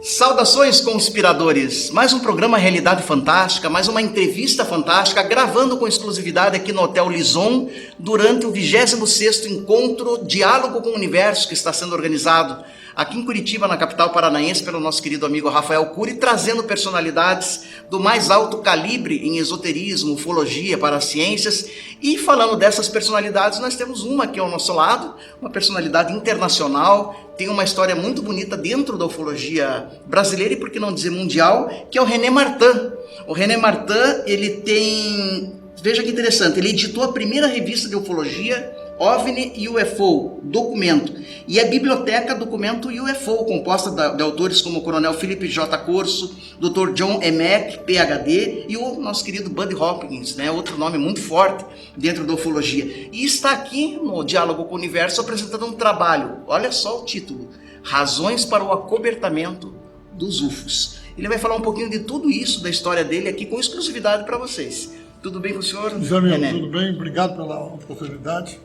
Saudações, conspiradores! Mais um programa Realidade Fantástica, mais uma entrevista fantástica, gravando com exclusividade aqui no Hotel Lison, durante o 26º Encontro Diálogo com o Universo, que está sendo organizado aqui em Curitiba, na capital paranaense, pelo nosso querido amigo Rafael Cury, trazendo personalidades do mais alto calibre em esoterismo, ufologia, paraciências. E falando dessas personalidades, nós temos uma aqui ao nosso lado, uma personalidade internacional, tem uma história muito bonita dentro da ufologia brasileira e, por que não dizer, mundial, que é o René Martin. O René Martin, ele tem... Veja que interessante, ele editou a primeira revista de ufologia, OVNI e UFO, Documento, e a Biblioteca Documento e UFO, composta de autores como o Coronel Philip J. Corso, Dr. John Emack, PhD, e o nosso querido Buddy Hopkins, né, outro nome muito forte dentro da ufologia. E está aqui no Diálogo com o Universo apresentando um trabalho, olha só o título, Razões para o Acobertamento dos UFOs. Ele vai falar um pouquinho de tudo isso, da história dele, aqui com exclusividade para vocês. Tudo bem com o senhor, René? Tudo bem, obrigado pela oportunidade.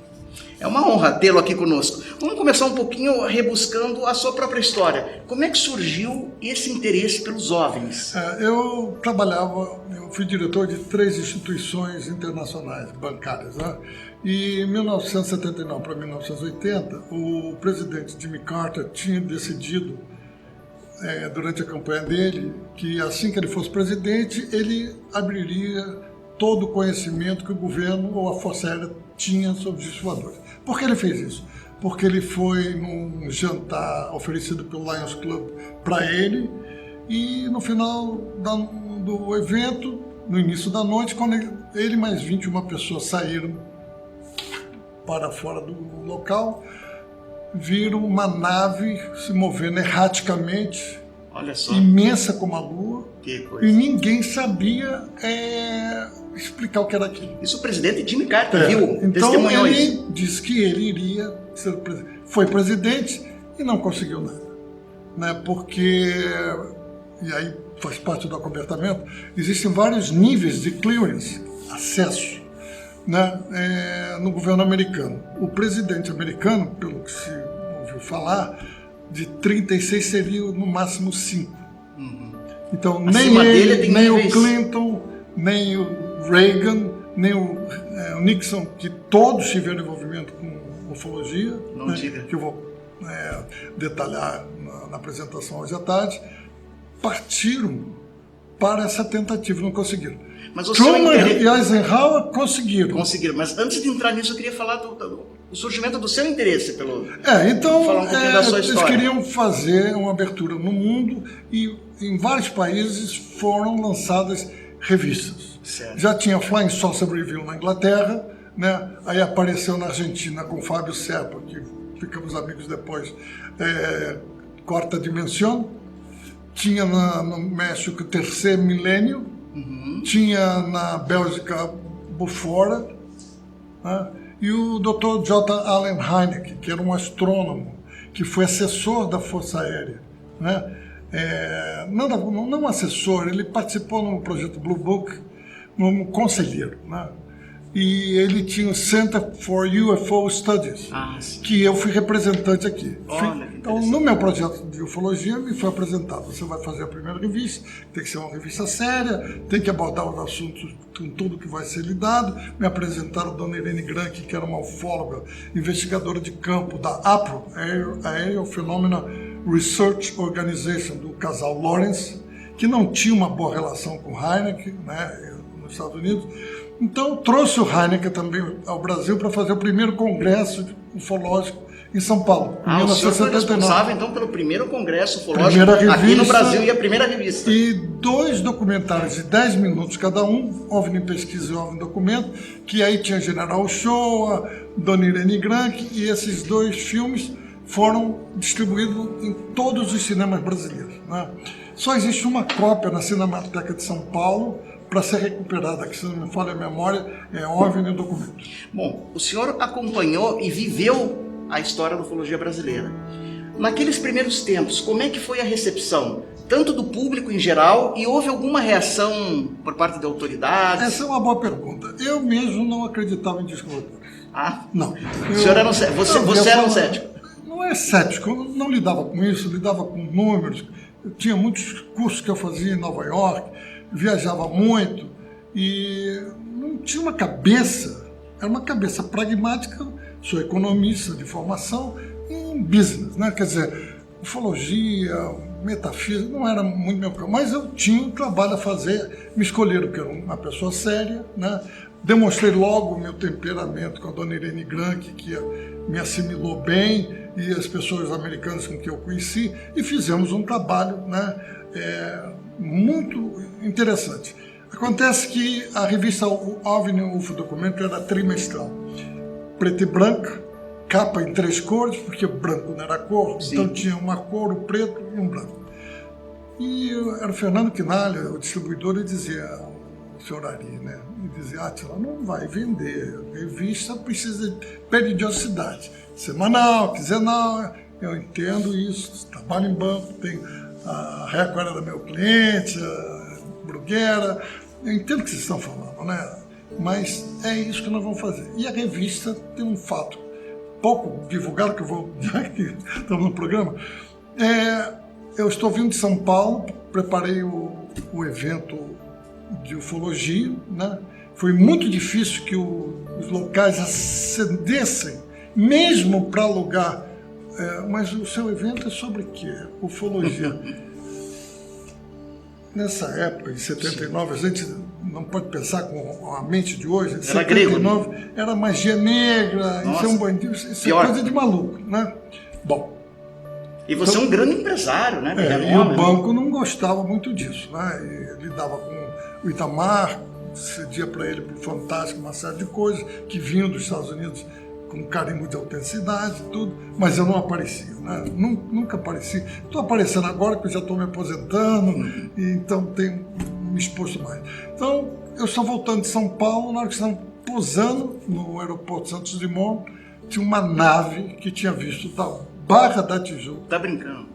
É uma honra tê-lo aqui conosco. Vamos começar um pouquinho rebuscando a sua própria história. Como é que surgiu esse interesse pelos OVNIs? Eu fui diretor de 3 instituições internacionais bancárias, né? E em 1979 para 1980, o presidente Jimmy Carter tinha decidido, durante a campanha dele, que assim que ele fosse presidente, ele abriria todo o conhecimento que o governo ou a Força Aérea tinha sobre os voadores. Por que ele fez isso? Porque ele foi num jantar oferecido pelo Lions Club para ele e no final do evento, no início da noite, quando ele mais 21 pessoas saíram para fora do local, viram uma nave se movendo erraticamente, olha só, imensa como a Lua, que coisa. E ninguém sabia explicar o que era aquilo. Isso o presidente Jimmy Carter viu, então testemunhou ele isso. disse que ele iria ser presidente. Foi presidente e não conseguiu nada, né? Porque, e aí faz parte do acobertamento, existem vários níveis de clearance, acesso, né? No governo americano. O presidente americano, pelo que se ouviu falar, de 36 seria no máximo 5. Então, nem ele, nem o Clinton, nem o Reagan, nem o Nixon, que todos tiveram envolvimento com ufologia, que eu vou detalhar na apresentação hoje à tarde, partiram para essa tentativa, não conseguiram. Mas o Truman e Eisenhower conseguiram. Mas antes de entrar nisso, eu queria falar do surgimento do seu interesse pelo... Então, falar um pouquinho da sua história. Eles queriam fazer uma abertura no mundo e em vários países foram lançadas revistas. Certo. Já tinha Flying Saucer Review na Inglaterra, né? Aí apareceu na Argentina com Fábio Serpa, que ficamos amigos depois, Quarta Dimensão. Tinha no México Terceiro Milênio, tinha na Bélgica Bufora, né? E o Dr. J. Allen Hynek, que era um astrônomo, que foi assessor da Força Aérea, né? Não assessor, ele participou no projeto Blue Book como conselheiro, né? E ele tinha o Center for UFO Studies, que eu fui representante aqui. Então, no meu projeto de ufologia, me foi apresentado: você vai fazer a primeira revista, tem que ser uma revista séria, tem que abordar os assuntos com tudo que vai ser lidado. Me apresentaram a dona Irene Grank, que era uma ufóloga, investigadora de campo da APRO, Aerial Phenomena Research Organization, do casal Lawrence, que não tinha uma boa relação com Hynek, né, nos Estados Unidos. Então, trouxe o Hynek também ao Brasil para fazer o primeiro congresso ufológico em São Paulo, em 1979. O senhor foi responsável, então, pelo primeiro congresso ufológico aqui no Brasil e a primeira revista. E 2 documentários de 10 minutos cada um, OVNI Pesquisa e OVNI Documento, que aí tinha General Shoa, Dona Irene Grank, e esses 2 filmes foram distribuídos em todos os cinemas brasileiros, né? Só existe uma cópia na Cinemateca de São Paulo, para ser recuperada, que se não me falha a memória, é OVNI Documento. Bom, o senhor acompanhou e viveu a história da ufologia brasileira. Naqueles primeiros tempos, como é que foi a recepção, tanto do público em geral, e houve alguma reação por parte de autoridades? Essa é uma boa pergunta. Eu mesmo não acreditava em discos voadores. Não. O senhor era você era um cético? Não é cético, eu não lidava com isso, lidava com números, Eu tinha muitos cursos que eu fazia em Nova York, viajava muito e não tinha uma cabeça, era uma cabeça pragmática, sou economista de formação em business, né? Quer dizer, ufologia, metafísica, não era muito meu campo, mas eu tinha um trabalho a fazer, me escolheram que eu era uma pessoa séria, né? Demonstrei logo o meu temperamento com a dona Irene Granke, que me assimilou bem, e as pessoas americanas com que eu conheci, e fizemos um trabalho, né, muito interessante. Acontece que a revista OVNI UFO Documento era trimestral, preta e branca, capa em 3 cores, porque branco não era cor, sim. Então tinha uma cor, o preto e um branco. E era o Fernando Quinalha, o distribuidor, e dizia, o senhor Ari, né, e dizia, Átila, não vai vender, a revista precisa de periodicidade, semanal, quinzenal, eu entendo isso, trabalho em banco, tenho a Record da meu cliente, a Bruguera, eu entendo o que vocês estão falando, né, mas é isso que nós vamos fazer. E a revista tem um fato pouco divulgado, que eu vou, já que estamos no programa, eu estou vindo de São Paulo, preparei o evento de ufologia, né? Foi muito difícil que os locais acendessem, mesmo para alugar, mas o seu evento é sobre o quê? Ufologia. Nessa época, em 79, a gente não pode pensar com a mente de hoje, em 79 grego, era magia negra, nossa, isso é um bandido, isso é coisa de maluco, né? Bom. E você então, é um grande empresário, né? E o banco não gostava muito disso, né? E lidava com o Itamar, cedia para ele para o Fantástico uma série de coisas que vinham dos Estados Unidos com carimbo de autenticidade e tudo, mas eu não aparecia, né? Nunca apareci. Estou aparecendo agora que eu já estou me aposentando, e então tenho me exposto mais. Então, eu estou voltando de São Paulo, na hora que estamos pousando no aeroporto Santos Dumont, tinha uma nave que tinha visto da Barra da Tijuca. Tá brincando?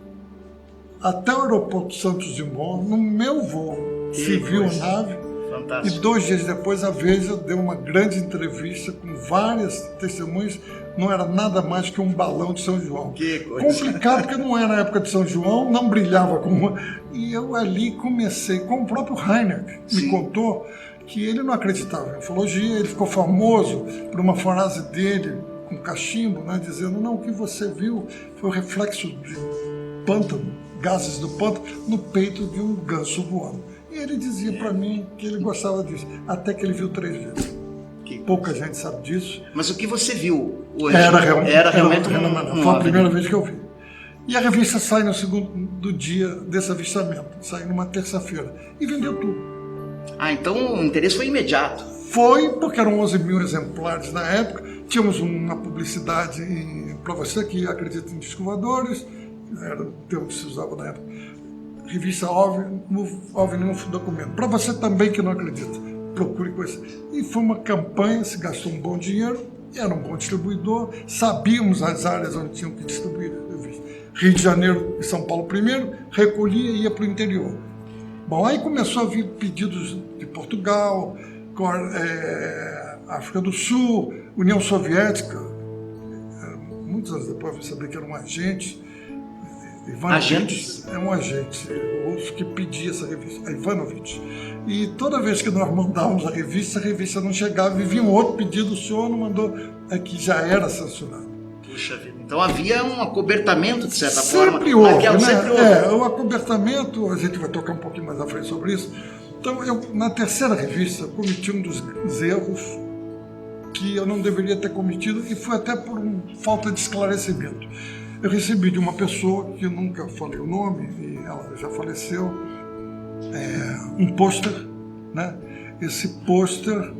Até o aeroporto Santos Dumont, no meu voo, se viu a nave. Fantástico. E 2 dias depois, a Veja deu uma grande entrevista com várias testemunhas. Não era nada mais que um balão de São João. Que coisa. Complicado, porque não era na época de São João, não brilhava como... E eu ali comecei, como o próprio Heiner me contou, que ele não acreditava em ufologia, ele ficou famoso por uma frase dele, com cachimbo, né, dizendo, não, o que você viu foi o reflexo de pântano, gases do pântano, no peito de um ganso voando. E ele dizia para mim que ele gostava disso, até que ele viu 3 vezes. Pouca gente sabe disso. Mas o que você viu hoje era realmente foi a primeira vez que eu vi. E a revista sai no segundo dia desse avistamento, sai numa terça-feira, e vendeu tudo. Ah, então o interesse foi imediato. Foi, porque eram 11 mil exemplares na época, tínhamos uma publicidade para você que acredita em discos voadores, era o termo que se usava na época, revista OVNI UFO Documento, para você também que não acredita, procure coisa. E foi uma campanha, se gastou um bom dinheiro, era um bom distribuidor, sabíamos as áreas onde tinham que distribuir a revista. Rio de Janeiro e São Paulo primeiro, recolhia e ia para o interior. Bom, aí começou a vir pedidos de Portugal, África do Sul, União Soviética, muitos anos depois eu sabia que era um agente, Ivanovich, é um agente russo que pedia essa revista, Ivanovich. E toda vez que nós mandávamos a revista não chegava e vinha um outro pedido, o senhor não mandou, que já era censurado. Puxa vida, então havia um acobertamento de certa forma. Sempre houve, né? Sempre houve. O acobertamento, a gente vai tocar um pouquinho mais à frente sobre isso. Então, eu, na terceira revista, cometi um dos erros que eu não deveria ter cometido e foi até por falta de esclarecimento. Eu recebi de uma pessoa, que eu nunca falei o nome, e ela já faleceu, um pôster, né? Esse pôster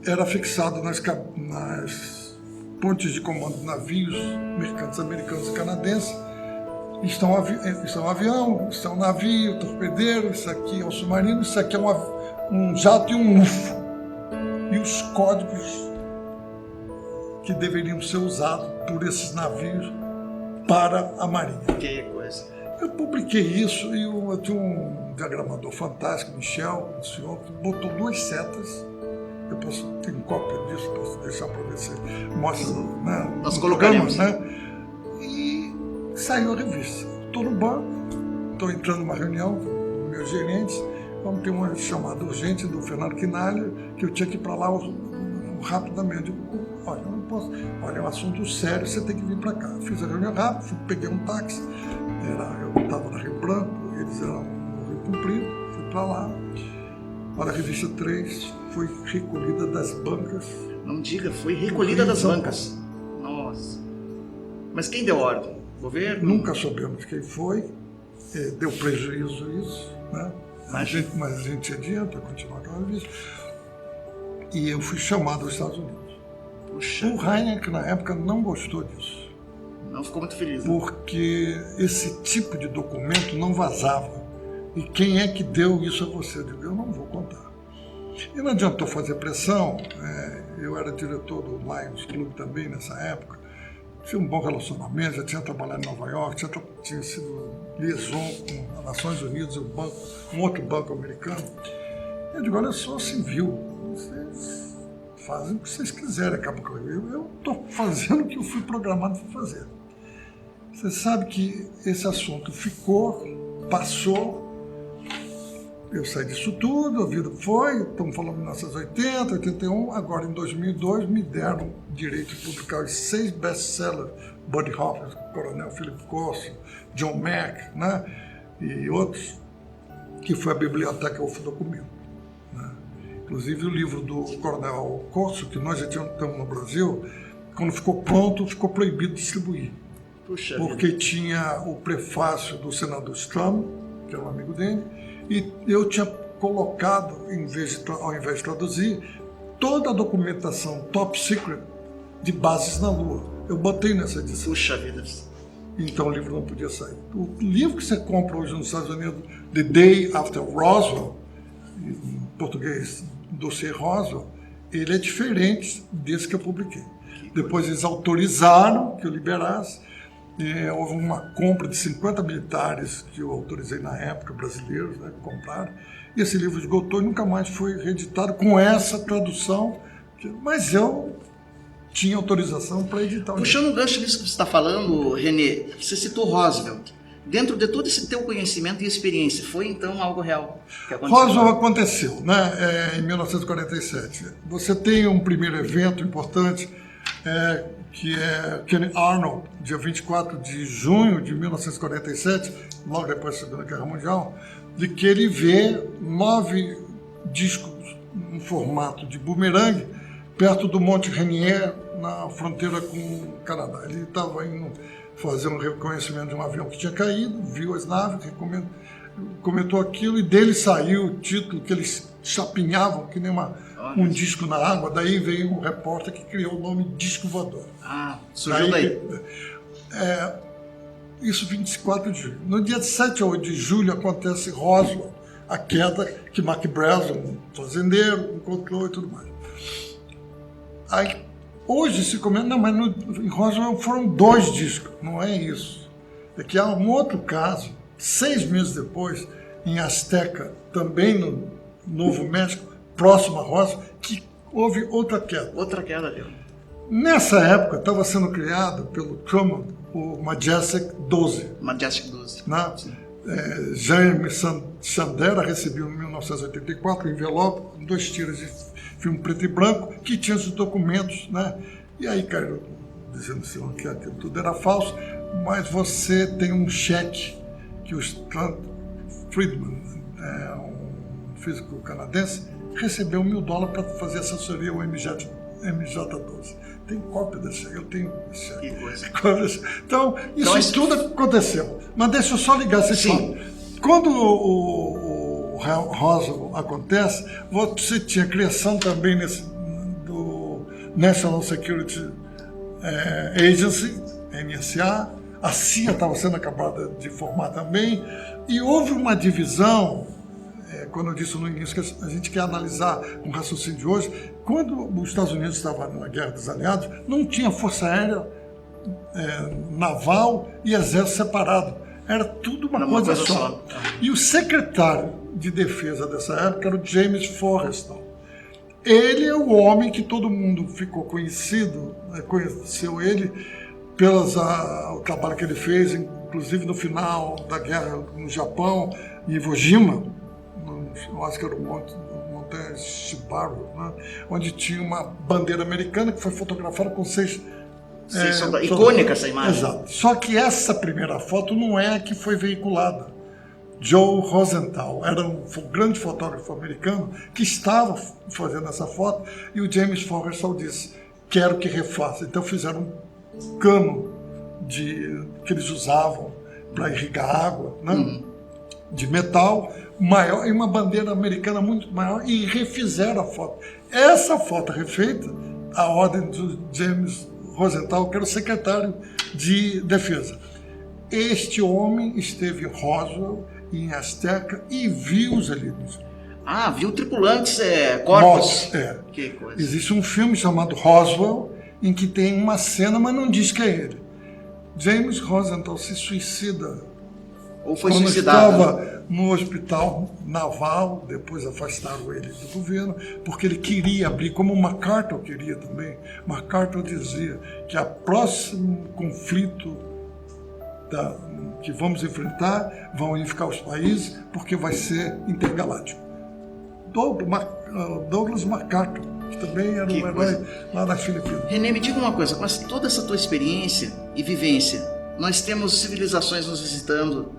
era fixado nas pontes de comando de navios mercantes americanos e canadenses. Estão um avião, estão um navio, torpedeiro, isso aqui é um submarino, isso aqui é um jato e um UFO. E os códigos que deveriam ser usados por esses navios para a Marinha. Que coisa. Eu publiquei isso e eu tinha um diagramador fantástico, Michel, um senhor, que botou 2 setas. Eu tenho cópia disso, posso deixar para ver se mostra, né? Nós colocamos, né? E saiu a revista. Estou no banco, estou entrando numa reunião com meus gerentes, vamos ter uma chamada urgente do Fernando Quinalha, que eu tinha que ir para lá rapidamente. Eu digo, olha, eu não posso, olha, é um assunto sério, você tem que vir para cá. Fiz a reunião rápido, peguei um táxi, eu estava na Rio Branco, eles eram no Rio Comprido, fui para lá. Olha, a revista 3 foi recolhida das bancas. Não diga, foi recolhida das bancas. Nossa. Mas quem deu ordem? O governo? Nunca soubemos quem foi. Deu prejuízo isso, né? Mas a gente tinha dinheiro para continuar com a revista. E eu fui chamado aos Estados Unidos. Puxa. O Heineken, na época, não gostou disso. Não ficou muito feliz. Né? Porque esse tipo de documento não vazava. E quem é que deu isso a você? Eu digo, eu não vou contar. E não adiantou fazer pressão. Eu era diretor do Lions Club também nessa época. Tinha um bom relacionamento, já tinha trabalhado em Nova York, tinha sido liaison com as Nações Unidas, um outro banco americano. Eu digo, olha, eu sou civil, vocês fazem o que vocês quiserem, acaba com eu estou fazendo o que eu fui programado para fazer. Você sabe que esse assunto passou, eu saí disso tudo, a vida foi, estamos falando de 1980, 81, agora em 2002 me deram direito de publicar os 6 best-sellers, Buddy Hoffman, Coronel Philip Corso, John Mack, né, e outros, que foi a biblioteca que eu documento. Né. Inclusive o livro do Coronel Corso, que nós já tínhamos no Brasil, quando ficou pronto, ficou proibido de distribuir. Puxa porque vida. Tinha o prefácio do senador Strum, que era um amigo dele, e eu tinha colocado, ao invés de traduzir, toda a documentação top secret de bases na Lua. Eu botei nessa edição. Puxa vida. Então o livro não podia sair. O livro que você compra hoje nos Estados Unidos, The Day After Roswell, em português, Dossiê Roswell, ele é diferente desse que eu publiquei. Depois eles autorizaram que eu liberasse. Houve uma compra de 50 militares que eu autorizei na época, brasileiros, né, que compraram. E esse livro esgotou e nunca mais foi reeditado com essa tradução. Mas eu tinha autorização para editar o livro. Puxando o gancho disso que você está falando, René, você citou Roosevelt. Dentro de todo esse teu conhecimento e experiência, foi então algo real que aconteceu? Roosevelt aconteceu, né, em 1947. Você tem um primeiro evento importante, que é Kenny Arnold, dia 24 de junho de 1947, logo depois da Segunda Guerra Mundial, de que ele vê 9 discos em formato de bumerangue perto do Monte Rainier, na fronteira com o Canadá. Ele estava indo fazer um reconhecimento de um avião que tinha caído, viu as naves, comentou aquilo, e dele saiu o título que eles chapinhavam, que nem um disco na água. Daí veio um repórter que criou o nome Disco Voador. Surgiu daí. Isso 24 de julho. No dia 7 ou 8 de julho acontece Roswell, a queda que Mark Brazel, um fazendeiro, encontrou e tudo mais. Aí, hoje se comenta, não, mas em Roswell foram 2 discos, não é isso. É que há um outro caso, 6 meses depois, em Azteca, também no Novo México, próximo a Roswell, que houve outra queda. Outra queda, viu? Nessa época, estava sendo criado pelo Truman o Majestic 12. Majestic 12. Né? Jaime Sandera recebeu em 1984 um envelope com 2 tiras de filme preto e branco que tinha os documentos, né? E aí caiu dizendo assim, que aquilo tudo era falso, mas você tem um cheque que o Stanton Friedman, um físico canadense, recebeu $1.000 para fazer assessoria ao MJ12. Tem cópia desse cheque, eu tenho esse cheque. Que coisa. Então, isso tudo aconteceu. Mas deixa eu só ligar esse fato. Quando o Roswell acontece, você tinha criação também do National Security Agency, NSA, a CIA estava sendo acabada de formar também, e houve uma divisão, quando eu disse no início que a gente quer analisar com o raciocínio de hoje, quando os Estados Unidos estavam na Guerra dos Aliados, não tinha força aérea, naval e exército separado. Era tudo uma coisa só. E o secretário de defesa dessa época era o James Forrestal. Ele é o homem que todo mundo ficou conheceu ele, o trabalho que ele fez, inclusive no final da guerra no Japão, em Iwo Jima, eu acho que era o Montanha Shibaru, né? Onde tinha uma bandeira americana que foi fotografada com 6 icônica essa imagem. Exato. Só que essa primeira foto não é a que foi veiculada. Joe Rosenthal era um grande fotógrafo americano que estava fazendo essa foto e o James Forrestal disse, quero que refaça. Então fizeram um cano que eles usavam para irrigar água, né? De metal maior e uma bandeira americana muito maior e refizeram a foto. Essa foto refeita, a ordem do James Rosenthal, que era o secretário de Defesa. Este homem esteve em Roswell, em Azteca, e viu os alienígenas. Ah, viu tripulantes, corpos. Que coisa. Existe um filme chamado Roswell, em que tem uma cena, mas não diz que é ele. James Rosenthal se suicida. Ou foi suicidado. Estava no hospital naval, depois afastaram ele do governo, porque ele queria abrir, como o MacArthur queria também. MacArthur dizia que o próximo conflito que vamos enfrentar vão unificar os países, porque vai ser intergaláctico. Douglas MacArthur, que também era um herói lá nas Filipinas. René, me diga uma coisa, com toda essa tua experiência e vivência, nós temos civilizações nos visitando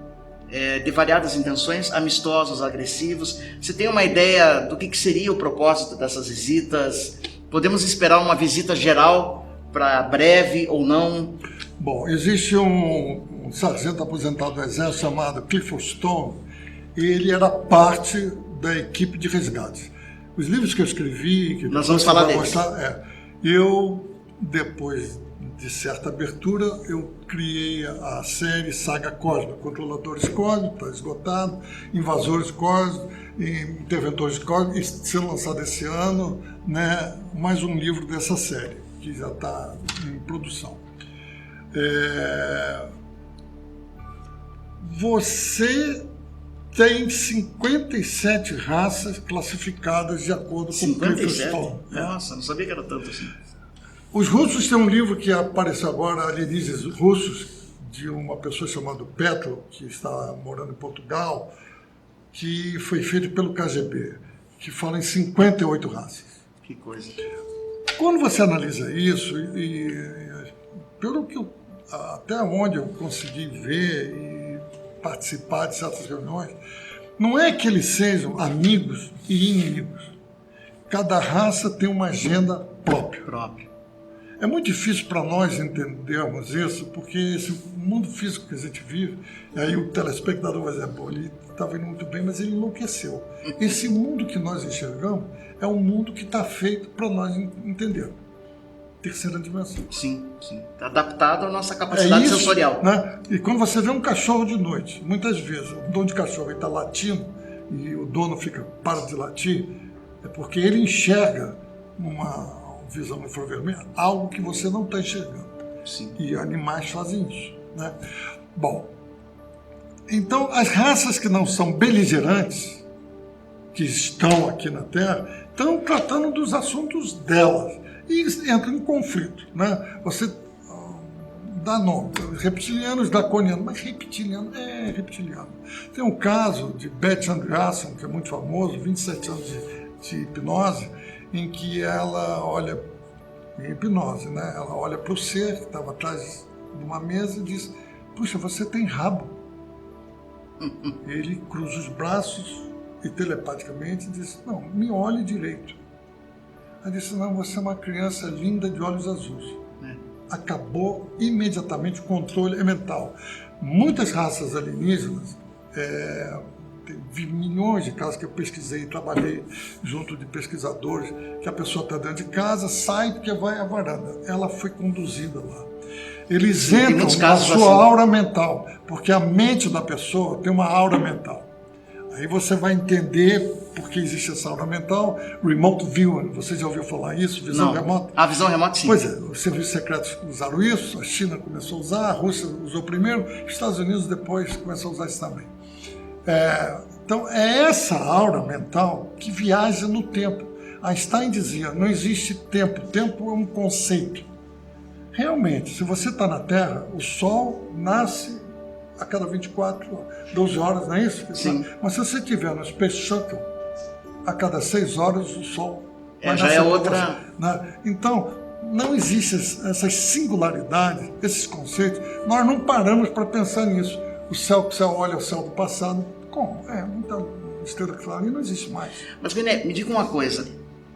de variadas intenções, amistosos, agressivos. Você tem uma ideia do que seria o propósito dessas visitas? Podemos esperar uma visita geral para breve ou não? Bom, existe um sargento aposentado do Exército chamado Clifford Stone, e ele era parte da equipe de resgate. Os livros que eu escrevi, que nós vamos falar deles. Eu, depois de certa abertura, eu criei a série Saga Cósmica, Controladores Cósmicos, está esgotado, Invasores Cósmicos, Interventores Cósmicos, e ser lançado esse ano, né, mais um livro dessa série, que já está em produção. Você tem 57 raças classificadas de acordo com o Clifford Stone. Nossa, não sabia que era tanto assim. Os russos têm um livro que apareceu agora, Alienígenas Russos, de uma pessoa chamada Petro, que está morando em Portugal, que foi feito pelo KGB, que fala em 58 raças. Que coisa. Quando você analisa isso, e pelo que até onde eu consegui ver e participar de certas reuniões, não é que eles sejam amigos e inimigos. Cada raça tem uma agenda própria. É muito difícil para nós entendermos isso, porque esse mundo físico que a gente vive, e aí o telespectador vai dizer, pô, ele estava indo muito bem, mas ele enlouqueceu. Esse mundo que nós enxergamos é um mundo que está feito para nós entendermos. Terceira dimensão. Sim. Está adaptado à nossa capacidade sensorial. Né? E quando você vê um cachorro de noite, muitas vezes o dono de cachorro está latindo e o dono para de latir, é porque ele enxerga uma visão infravermelha, algo que você não está enxergando. Sim. E animais fazem isso. Né? Bom, então as raças que não são beligerantes, que estão aqui na Terra, estão tratando dos assuntos delas e entram em conflito. Né? Você dá nome, reptilianos, draconianos, mas reptiliano é reptiliano. Tem um caso de Beth Andreasson, que é muito famoso, 27 anos de hipnose, em que ela olha, em hipnose, né? Ela olha para o ser que estava atrás de uma mesa e diz, puxa, você tem rabo. Ele cruza os braços e telepaticamente diz, não, me olhe direito. Ela disse, não, você é uma criança linda de olhos azuis. Acabou imediatamente o controle mental. Muitas raças alienígenas, vi milhões de casos que eu pesquisei e trabalhei junto de pesquisadores, que a pessoa está dentro de casa, sai porque vai à varanda. Ela foi conduzida lá. Eles entram na sua aura mental, porque a mente da pessoa tem uma aura mental. Aí você vai entender por que existe essa aura mental. Remote viewing, você já ouviu falar isso? Visão remota? A visão remota, sim. Pois é, os serviços secretos usaram isso, a China começou a usar, a Rússia usou primeiro, os Estados Unidos depois começou a usar isso também. Então, é essa aura mental que viaja no tempo. Einstein dizia, não existe tempo, tempo é um conceito. Realmente, se você está na Terra, o Sol nasce a cada 24, 12 horas, não é isso? Sim. Mas se você tiver no Space Shuttle, a cada 6 horas o Sol vai já nascer é por outra... você, né? Então, não existem essas singularidades, esses conceitos. Nós não paramos para pensar nisso. O céu que você olha é o céu do passado. Como? Muita estrela que fala, não existe mais. Mas, Bené, me diga uma coisa.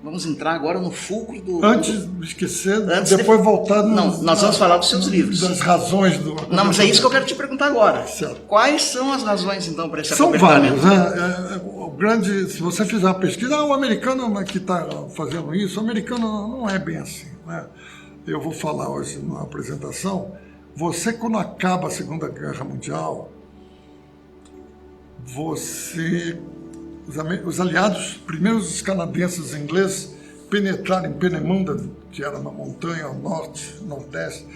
Vamos entrar agora no fulcro do... Antes de esquecer, depois voltar... Não, nós vamos falar dos seus livros. Das razões do... Não, mas é isso que eu quero te perguntar agora. Certo. Quais são as razões, então, para esse São acobertamento? várias, né? O grande, se você fizer uma pesquisa, o americano que está fazendo isso, o americano não é bem assim, né? Eu vou falar hoje numa apresentação, você quando acaba a Segunda Guerra Mundial, os aliados, primeiro os canadenses e os ingleses, penetraram em Peenemünde, que era uma montanha ao norte, nordeste,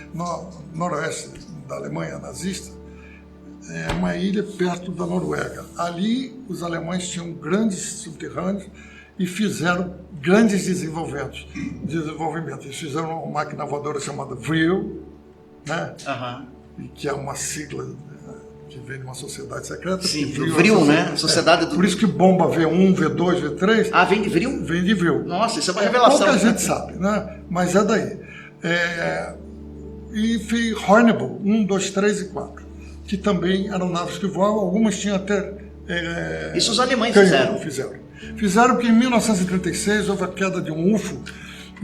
noroeste da Alemanha nazista, é uma ilha perto da Noruega. Ali os alemães tinham grandes subterrâneos e fizeram grandes desenvolvimentos. Eles fizeram uma máquina voadora chamada Vril, né? Que é uma sigla que vem de uma sociedade secreta. Sim, Vril, né? Sociedade do... Por isso que bomba V1, V2, V3... Ah, vem de Vril? Vem de Vril. Nossa, isso é uma revelação. Pouca gente sabe, né? Mas é daí. E fez Hornible, 1, 2, 3 e 4, que também eram naves que voavam, algumas tinham até... Isso os alemães Fizeram que em 1936 houve a queda de um UFO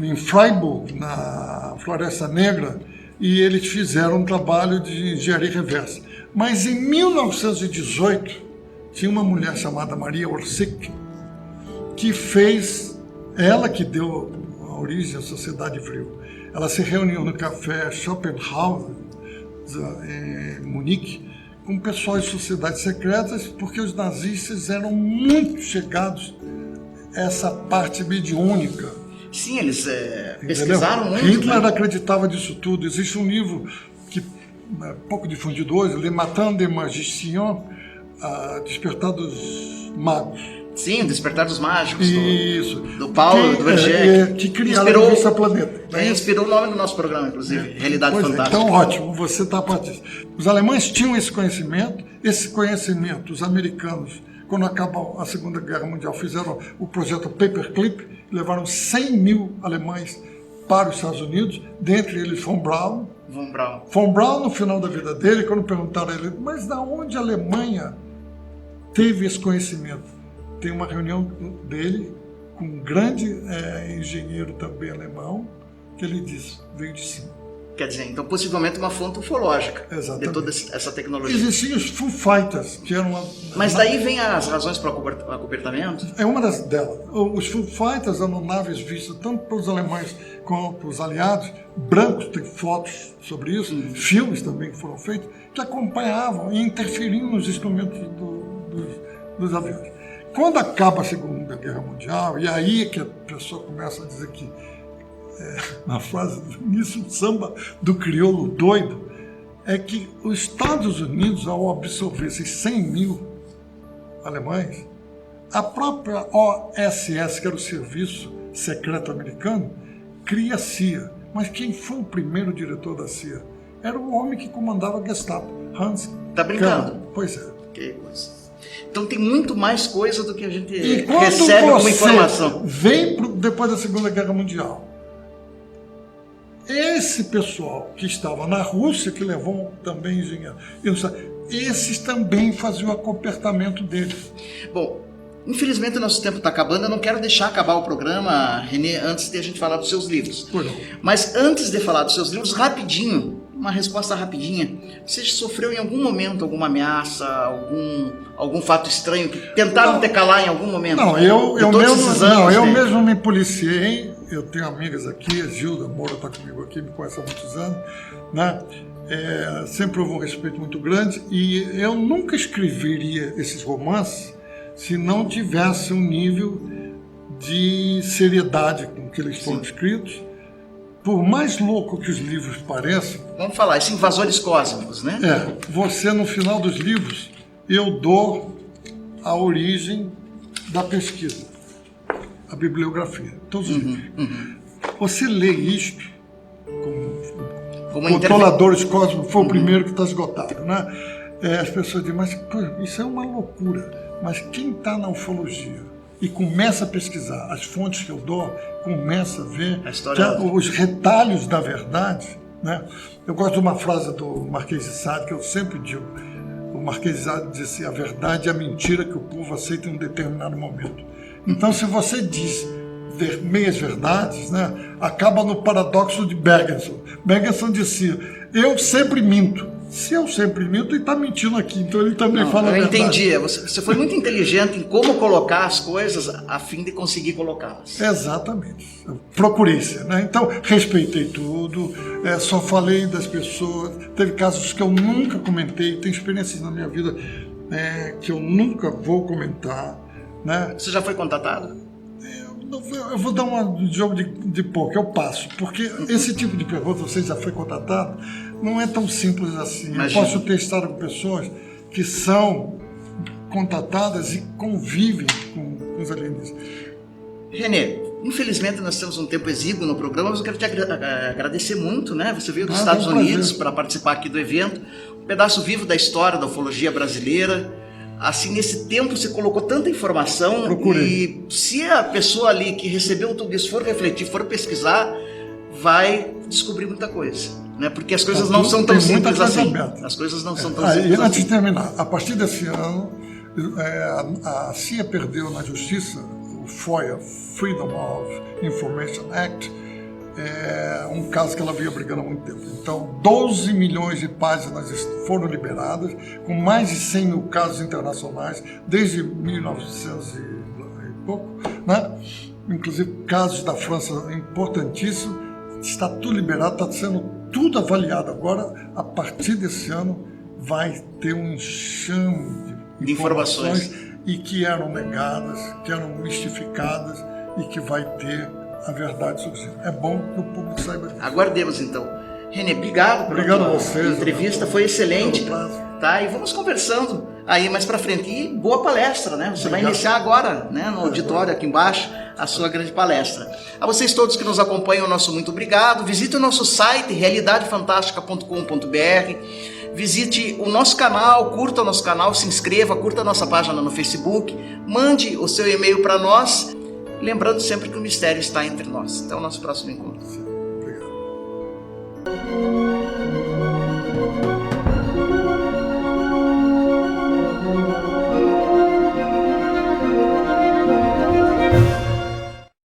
em Freiburg, na Floresta Negra, e eles fizeram um trabalho de engenharia reversa. Mas em 1918, tinha uma mulher chamada Maria Orsic, que fez, ela que deu a origem à Sociedade Vril. Ela se reuniu no café Schopenhauer, em Munique, com pessoas de sociedades secretas, porque os nazistas eram muito chegados a essa parte mediúnica. Sim, eles pesquisaram muito. Hitler acreditava disso tudo. Existe um livro que é pouco difundido hoje, Le Matin des Magiciens, Despertar dos Magos. Sim, Despertar dos Mágicos, Isso. do Paulo, do Verger. Que criaram a revista Planeta. Inspirou o nome do nosso programa, inclusive, Realidade Fantástica. Então, ótimo, você está a partir disso. Os alemães tinham esse conhecimento, os americanos, quando acabou a Segunda Guerra Mundial, fizeram o projeto Paperclip, levaram 100 mil alemães para os Estados Unidos, dentre eles Von Braun. Von Braun, no final da vida dele, quando perguntaram a ele, mas da onde a Alemanha teve esse conhecimento? Tem uma reunião dele com um grande engenheiro também alemão, que ele disse, veio de cima. Quer dizer, então possivelmente uma fonte ufológica. Exatamente. De toda essa tecnologia. Existiam os Foo Fighters, que eram... Mas daí vem as razões para o acobertamento? É uma delas. Os Foo Fighters eram naves vistas tanto pelos alemães quanto pelos aliados, brancos, tem fotos sobre isso, filmes também que foram feitos, que acompanhavam e interferiam nos instrumentos dos aviões. Quando acaba a Segunda Guerra Mundial, e aí é que a pessoa começa a dizer que, na frase do início, o samba do crioulo doido, é que os Estados Unidos, ao absorver esses 100 mil alemães, a própria OSS, que era o Serviço Secreto Americano, cria a CIA. Mas quem foi o primeiro diretor da CIA? Era o homem que comandava a Gestapo, Hans. Tá brincando? Kahn. Pois é. Que coisa. Então tem muito mais coisa do que a gente e recebe como informação. Vem depois da Segunda Guerra Mundial. Esse pessoal que estava na Rússia, que levou também engenheiro, esses também faziam o acobertamento deles. Bom, infelizmente o nosso tempo está acabando, eu não quero deixar acabar o programa, René, antes de a gente falar dos seus livros. Pois não. Mas antes de falar dos seus livros, rapidinho, uma resposta rapidinha. Você sofreu em algum momento alguma ameaça, algum fato estranho que tentaram te calar em algum momento? Não, eu mesmo me policiei. Eu tenho amigas aqui, a Gilda Moura está comigo aqui, me conhece há muitos anos, né? Sempre houve um respeito muito grande e eu nunca escreveria esses romances se não tivesse um nível de seriedade com que eles foram escritos. Por mais louco que os livros pareçam... Vamos falar, esses invasores cósmicos, né? Você, no final dos livros, eu dou a origem da pesquisa, a bibliografia, todos os livros. Você lê isto, como Controladores Cósmicos, foi o primeiro que está esgotado, né? as pessoas dizem, mas pô, isso é uma loucura. Mas quem está na ufologia e começa a pesquisar as fontes que eu dou, começa a ver os retalhos da verdade, né? Eu gosto de uma frase do Marquês de Sade que eu sempre digo. O Marquês de Sade disse: a verdade é a mentira que o povo aceita em um determinado momento. Então, se você diz meias verdades, né, acaba no paradoxo de Bergson. Bergson dizia: eu sempre minto. Se eu sempre minto, ele está mentindo aqui, então ele também fala a verdade. Eu entendi. Você foi muito inteligente em como colocar as coisas a fim de conseguir colocá-las. Exatamente. Eu procurei ser, né? Então, respeitei tudo, só falei das pessoas. Teve casos que eu nunca comentei, tem experiências na minha vida que eu nunca vou comentar, né? Você já foi contatado? Eu vou dar um jogo de pouco, eu passo, porque esse tipo de pergunta, você já foi contatado, não é tão simples assim. Imagina. Eu posso ter estado com pessoas que são contatadas e convivem com os alienígenas. Renê, infelizmente nós temos um tempo exíguo no programa, mas eu quero te agradecer muito, né? Você veio dos Estados Unidos para participar aqui do evento, um pedaço vivo da história da ufologia brasileira. Assim, nesse tempo você colocou tanta informação. Procurei. E se a pessoa ali que recebeu tudo isso for refletir, for pesquisar, vai descobrir muita coisa, né? Porque as coisas não são tão simples assim. As coisas não são tão simples assim. Antes de terminar, a partir desse ano, a CIA perdeu na justiça o FOIA, Freedom of Information Act, um caso que ela vinha brigando há muito tempo. Então, 12 milhões de páginas foram liberadas, com mais de 100 mil casos internacionais, desde 1900 e pouco, né? Inclusive casos da França importantíssimos. Está tudo liberado, está sendo tudo avaliado. Agora, a partir desse ano, vai ter um enxame de informações e que eram negadas, que eram mistificadas e que vai ter a verdade suficiente. É bom que o público saiba disso. Aguardemos então. Renê, obrigado pela entrevista, foi excelente. Tá? E vamos conversando aí mais pra frente. E boa palestra, né? Você vai iniciar agora, né, no auditório aqui embaixo, a sua grande palestra. A vocês todos que nos acompanham, nosso muito obrigado. Visite o nosso site, realidadefantastica.com.br. Visite o nosso canal, curta o nosso canal, se inscreva, curta a nossa página no Facebook, mande o seu e-mail para nós. Lembrando sempre que o mistério está entre nós. Até o nosso próximo encontro. Obrigado.